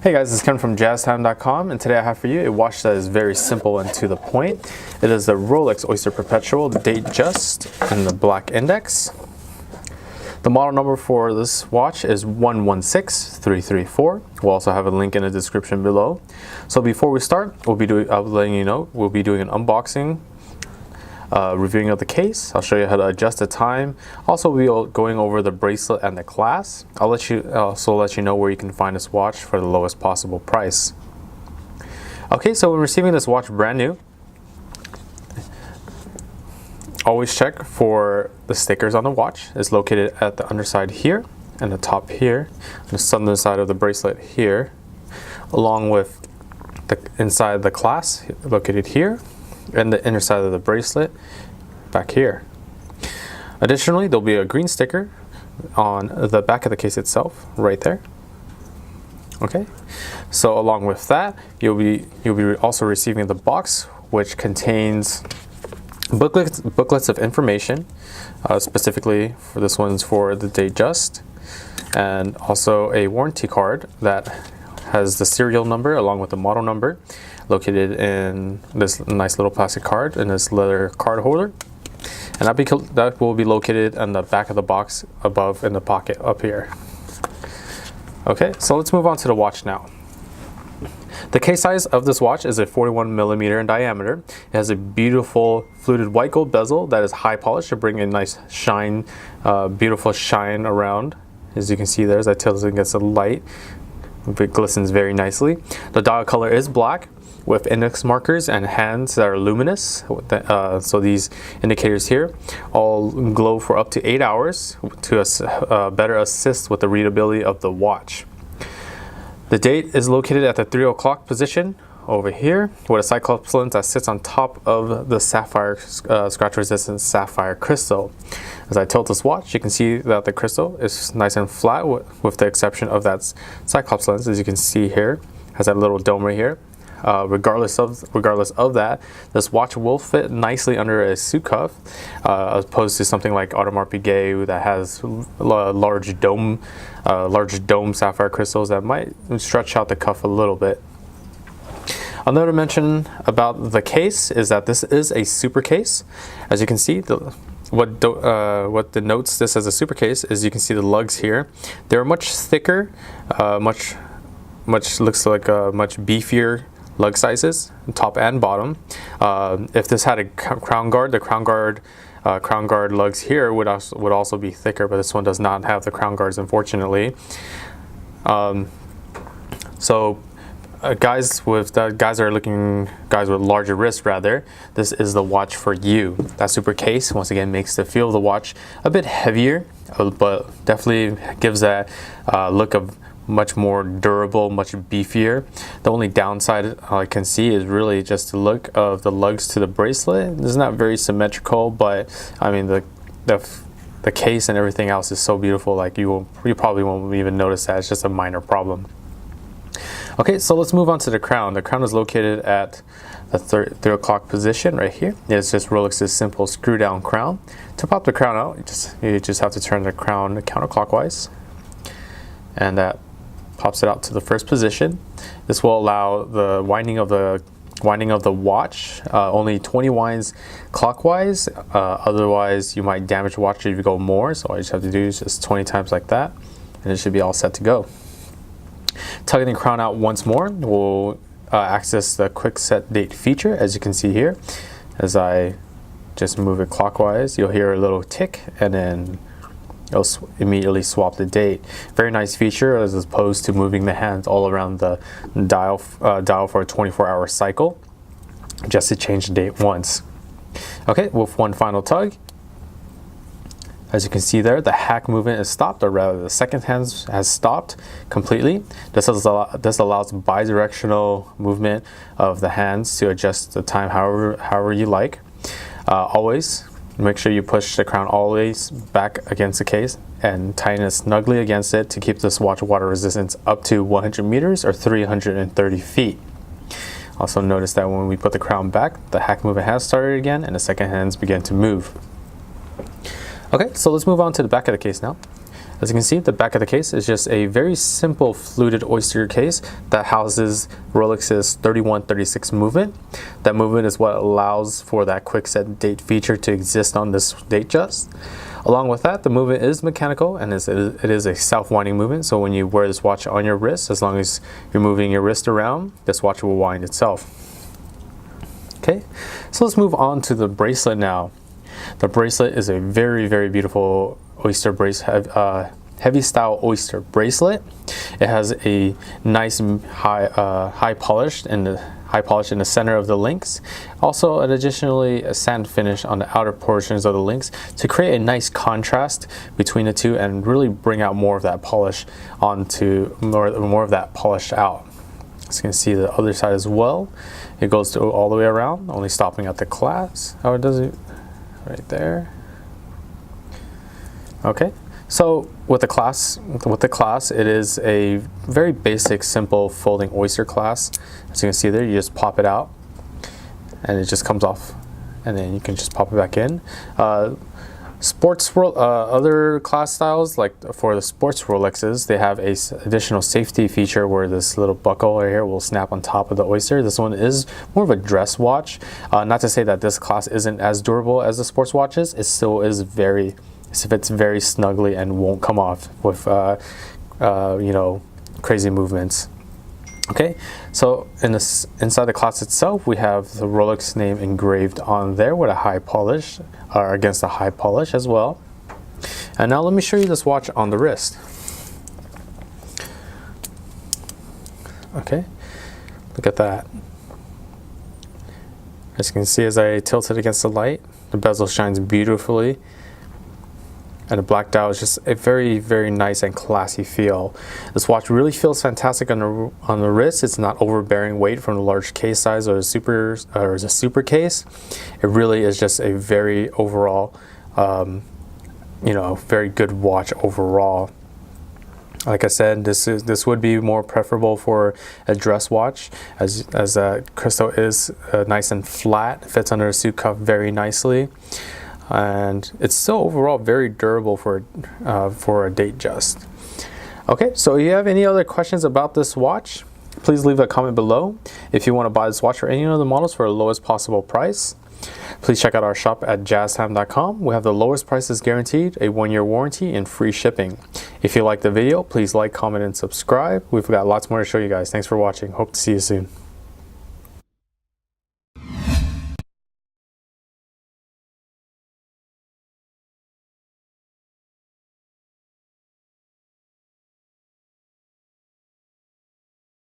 Hey guys, this is Ken from JazTime.com, and today I have for you a watch that is very simple and to the point. It is the Rolex Oyster Perpetual Datejust in the black index. The model number for this watch is 116334. We'll also have a link in the description below. So before we start, I'll be doing an unboxing, reviewing of the case. I'll show you how to adjust the time. Also, we'll be going over the bracelet and the clasp. I'll also let you know where you can find this watch for the lowest possible price. Okay, so when receiving this watch brand new, always check for the stickers on the watch. It's located at the underside here and the top here, and the southern side of the bracelet here, along with the inside the clasp located here, and the inner side of the bracelet back here. Additionally, there'll be a green sticker on the back of the case itself, right there. Okay, so along with that, you'll be also receiving the box, which contains booklets of information, specifically for this one's for the Datejust, and also a warranty card that has the serial number along with the model number, located in this nice little plastic card in this leather card holder, and that will be located on the back of the box above in the pocket up here. Okay, so let's move on to the watch now. The case size of this watch is a 41mm in diameter. It has a beautiful fluted white gold bezel that is high polished to bring a nice shine, beautiful shine around. As you can see there, as I tilt it against the light, it glistens very nicely. The dial color is black with index markers and hands that are luminous. So these indicators here all glow for up to 8 hours to better assist with the readability of the watch. The date is located at the 3 o'clock position over here, with a cyclops lens that sits on top of the sapphire scratch resistant sapphire crystal. As I tilt this watch, you can see that the crystal is nice and flat, with the exception of that cyclops lens. As you can see here, has that little dome right here. Regardless of that, this watch will fit nicely under a suit cuff, as opposed to something like Audemars Piguet that has large dome sapphire crystals that might stretch out the cuff a little bit. Another mention about the case is that this is a super case. As you can see, what denotes this as a super case is you can see the lugs here. They're much thicker, much looks like a much beefier lug sizes, top and bottom. If this had a crown guard, the crown guard lugs here would also be thicker, but this one does not have the crown guards, unfortunately. Guys with larger wrists, rather, this is the watch for you. That super case once again makes the feel of the watch a bit heavier, but definitely gives that look of much more durable, much beefier. The only downside I can see is really just the look of the lugs to the bracelet. It's not very symmetrical, but I mean the case and everything else is so beautiful. Like you probably won't even notice that. It's just a minor problem. Okay, so let's move on to the crown. The crown is located at the 3 o'clock position right here. It's just Rolex's simple screw down crown. To pop the crown out, you just have to turn the crown counterclockwise, and that pops it out to the first position. This will allow the winding of the watch, only 20 winds clockwise. Otherwise, you might damage the watch if you go more. So all you just have to do is just 20 times like that, and it should be all set to go. Tugging the crown out once more will access the quick set date feature. As you can see here, as I just move it clockwise, you'll hear a little tick, and then it'll immediately swap the date. Very nice feature, as opposed to moving the hands all around the dial for a 24-hour cycle just to change the date once. Okay, with one final tug, as you can see there, the hack movement is stopped, or rather the second hand has stopped completely. This allows bi-directional movement of the hands to adjust the time however you like. Always make sure you push the crown always back against the case and tighten it snugly against it to keep this watch water resistance up to 100 meters or 330 feet. Also notice that when we put the crown back, the hack movement has started again and the second hands begin to move. Okay, so let's move on to the back of the case now. As you can see, the back of the case is just a very simple fluted oyster case that houses Rolex's 3136 movement. That movement is what allows for that quick set date feature to exist on this Datejust. Along with that, the movement is mechanical and it is a self-winding movement. So when you wear this watch on your wrist, as long as you're moving your wrist around, this watch will wind itself. Okay, so let's move on to the bracelet now. The bracelet is a very, very beautiful oyster bracelet, heavy style oyster bracelet. It has a nice high polish in the center of the links. Also, additionally, a sand finish on the outer portions of the links to create a nice contrast between the two and really bring out more of that polish onto more of that polish out. As you can see the other side as well. It goes all the way around, only stopping at the clasp. Oh, it does it right there. Okay, so with the clasp, it is a very basic, simple folding oyster clasp. As you can see there, you just pop it out, and it just comes off, and then you can just pop it back in. Other class styles, like for the sports Rolexes, they have a additional safety feature where this little buckle right here will snap on top of the oyster. This one is more of a dress watch. Not to say that this class isn't as durable as the sports watches. It still is it fits very snugly and won't come off with you know, crazy movements. Okay, so inside the clasp itself, we have the Rolex name engraved on there with a high polish, or against a high polish as well. And now let me show you this watch on the wrist. Okay, look at that. As you can see, as I tilt it against the light, the bezel shines beautifully. And the black dial is just a very, very nice and classy feel. This watch really feels fantastic on the wrist. It's not overbearing weight from the large case size or the super case. It really is just a very overall, you know, very good watch overall. Like I said, this would be more preferable for a dress watch, as crystal is nice and flat, fits under a suit cuff very nicely. And it's still overall very durable for a Datejust. Okay, so if you have any other questions about this watch, please leave a comment below. If you want to buy this watch or any other models for the lowest possible price, please check out our shop at JazTime.com. We have the lowest prices guaranteed, a 1-year warranty, and free shipping. If you like the video, please like, comment, and subscribe. We've got lots more to show you guys. Thanks for watching. Hope to see you soon.